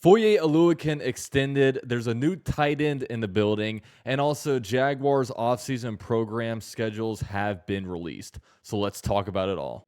Foye Oluokun extended. There's a new tight end in the building, and also Jaguars offseason program schedules have been released. So let's talk about it all.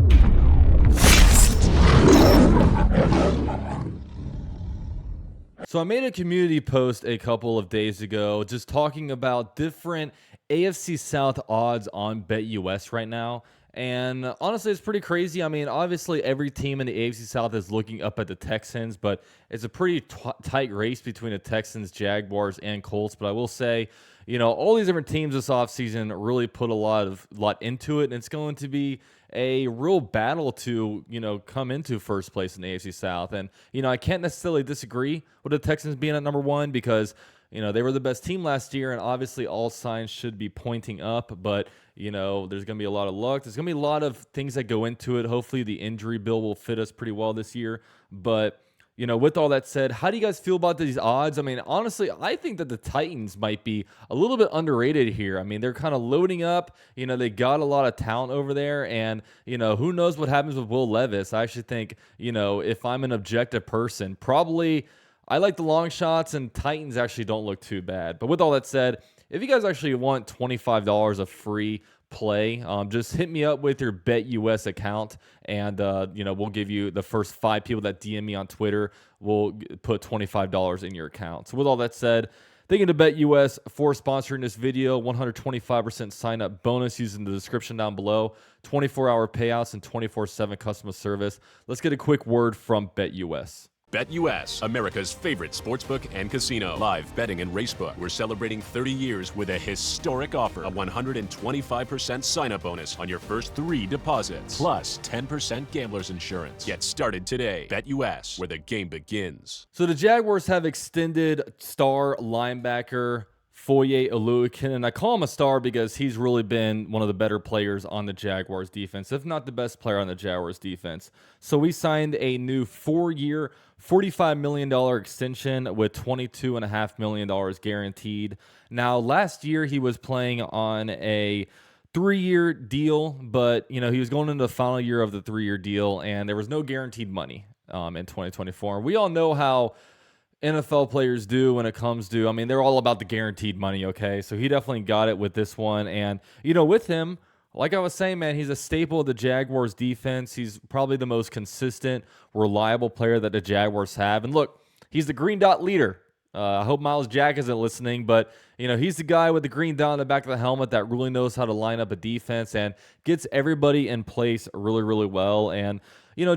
So I made a community post a couple of days ago just talking about different AFC South odds on BetUS right now. And honestly, it's pretty crazy. I mean, obviously, every team in the AFC South is looking up at the Texans, but it's a pretty tight race between the Texans, Jaguars, and Colts. But I will say, all these different teams this offseason really put a lot into it, and it's going to be a real battle to, come into first place in the AFC South. And, I can't necessarily disagree with the Texans being at number one because, they were the best team last year, and obviously all signs should be pointing up. But, there's going to be a lot of luck. There's going to be a lot of things that go into it. Hopefully the injury bill will fit us pretty well this year. But, with all that said, how do you guys feel about these odds? I mean, honestly, I think that the Titans might be a little bit underrated here. I mean, they're kind of loading up. They got a lot of talent over there. And, who knows what happens with Will Levis. I actually think, if I'm an objective person, probably I like the long shots, and Titans actually don't look too bad. But with all that said, if you guys actually want $25 of free play, just hit me up with your BetUS account, and we'll give you the first 5 people that DM me on Twitter. We'll put $25 in your account. So with all that said, thank you to BetUS for sponsoring this video. 125% sign up bonus using the description down below. 24-hour payouts and 24/7 customer service. Let's get a quick word from BetUS. BetUS, America's favorite sportsbook and casino. Live betting and racebook. We're celebrating 30 years with a historic offer. A 125% sign-up bonus on your first 3 deposits. Plus 10% gambler's insurance. Get started today. BetUS, where the game begins. So the Jaguars have extended star linebacker Foye Oluokun, and I call him a star because he's really been one of the better players on the Jaguars defense, if not the best player on the Jaguars defense. So we signed a new 4-year, $45 million extension with $22.5 million guaranteed. Now, last year he was playing on a 3-year deal, but he was going into the final year of the 3-year deal, and there was no guaranteed money in 2024. We all know how NFL players do when it comes to, I mean, they're all about the guaranteed money, okay? So he definitely got it with this one. And, with him, like I was saying, man, he's a staple of the Jaguars defense. He's probably the most consistent, reliable player that the Jaguars have. And look, he's the green dot leader. I hope Miles Jack isn't listening, but, he's the guy with the green dot on the back of the helmet that really knows how to line up a defense and gets everybody in place really, really well. And,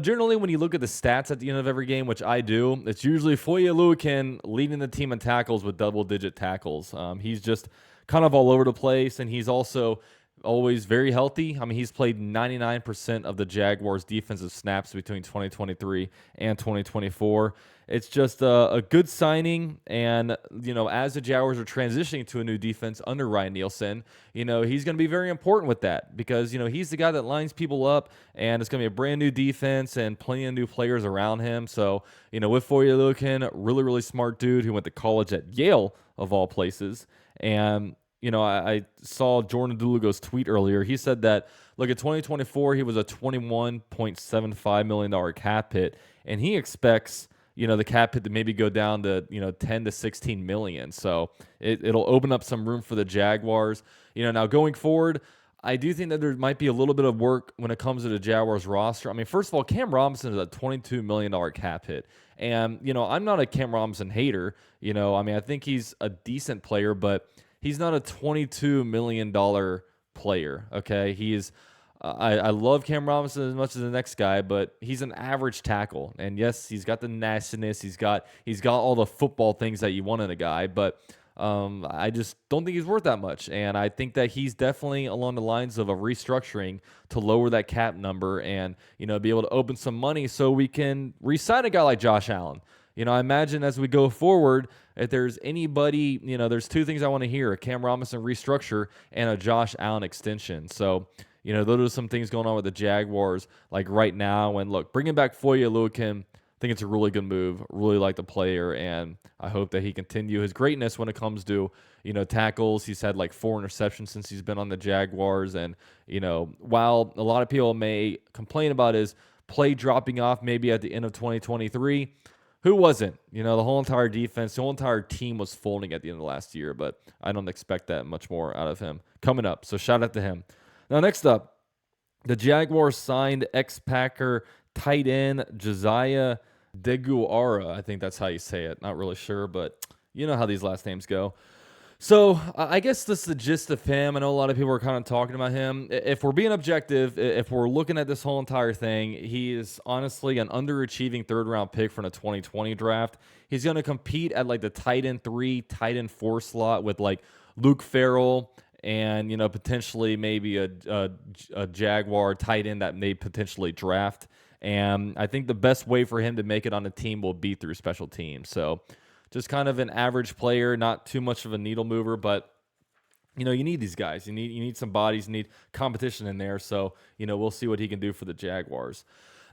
generally when you look at the stats at the end of every game, which I do, it's usually Foye Oluokun leading the team in tackles with double-digit tackles. He's just kind of all over the place, and he's also always very healthy. I mean, he's played 99% of the Jaguars' defensive snaps between 2023 and 2024. It's just a good signing, and, as the Jaguars are transitioning to a new defense under Ryan Nielsen, he's going to be very important with that because, he's the guy that lines people up, and it's going to be a brand new defense and plenty of new players around him. So, with Foye Oluokun, really, really smart dude who went to college at Yale, of all places, and I saw Jordan Dulugo's tweet earlier. He said that, look, at 2024, he was a $21.75 million cap hit, and he expects, the cap hit to maybe go down to, 10 to 16 million. So it'll open up some room for the Jaguars. Now going forward, I do think that there might be a little bit of work when it comes to the Jaguars roster. I mean, first of all, Cam Robinson is a $22 million cap hit. And, I'm not a Cam Robinson hater. I think he's a decent player, but he's not a $22 million player, okay? I love Cam Robinson as much as the next guy, but he's an average tackle. And yes, he's got the nastiness. He's got all the football things that you want in a guy, but I just don't think he's worth that much. And I think that he's definitely along the lines of a restructuring to lower that cap number and, be able to open some money so we can re-sign a guy like Josh Allen. I imagine as we go forward, if there's anybody, there's 2 things I want to hear: a Cam Robinson restructure and a Josh Allen extension. So, those are some things going on with the Jaguars like right now. And look, bringing back Foye Oluokun, I think it's a really good move. Really like the player, and I hope that he continue his greatness when it comes to, tackles. He's had like 4 interceptions since he's been on the Jaguars. And, while a lot of people may complain about his play dropping off maybe at the end of 2023, who wasn't? The whole entire defense, the whole entire team was folding at the end of last year, but I don't expect that much more out of him coming up. So shout out to him. Now, next up, the Jaguars signed ex-Packer tight end Josiah Deguara. I think that's how you say it. Not really sure, but you know how these last names go. So I guess this is the gist of him. I know a lot of people are kind of talking about him. If we're being objective, if we're looking at this whole entire thing, he is honestly an underachieving third-round pick from the 2020 draft. He's going to compete at like the tight end 3, tight end 4 slot with like Luke Farrell and potentially maybe a Jaguar tight end that may potentially draft. And I think the best way for him to make it on the team will be through special teams. So just kind of an average player, not too much of a needle mover, but you need these guys. You need some bodies, you need competition in there. So, we'll see what he can do for the Jaguars.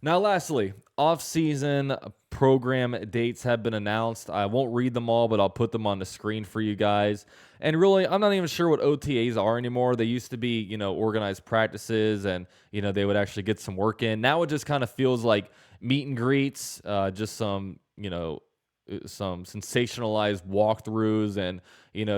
Now, lastly, off-season program dates have been announced. I won't read them all, but I'll put them on the screen for you guys. And really, I'm not even sure what OTAs are anymore. They used to be, organized practices, and, they would actually get some work in. Now it just kind of feels like meet and greets, just some sensationalized walkthroughs, and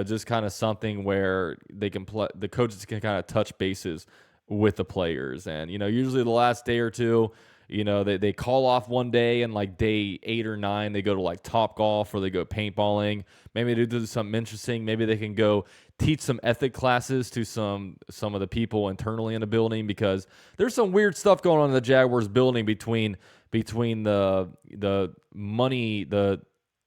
just kind of something where they can the coaches can kind of touch bases with the players. And usually the last day or two, they call off one day, and like day 8 or 9 they go to like Top Golf, or they go paintballing. Maybe they do something interesting. Maybe they can go teach some ethic classes to some of the people internally in the building, because there's some weird stuff going on in the Jaguars building between the money,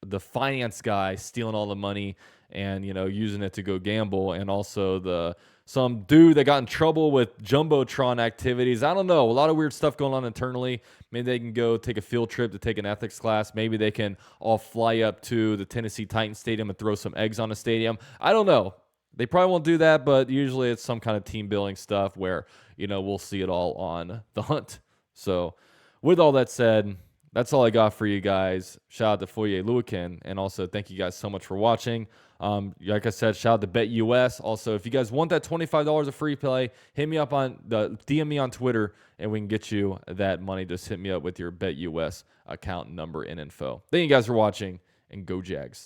the finance guy stealing all the money and using it to go gamble, and also some dude that got in trouble with Jumbotron activities. I don't know, a lot of weird stuff going on internally. Maybe they can go take a field trip to take an ethics class. Maybe they can all fly up to the Tennessee Titans Stadium and throw some eggs on the stadium. I don't know. They probably won't do that, but usually it's some kind of team building stuff where we'll see it all on the hunt. So with all that said, that's all I got for you guys. Shout out to Foye Oluokun, and also thank you guys so much for watching. Like I said, shout out to BetUS. Also, if you guys want that $25 of free play, hit me up DM me on Twitter, and we can get you that money. Just hit me up with your BetUS account number and info. Thank you guys for watching, and go Jags.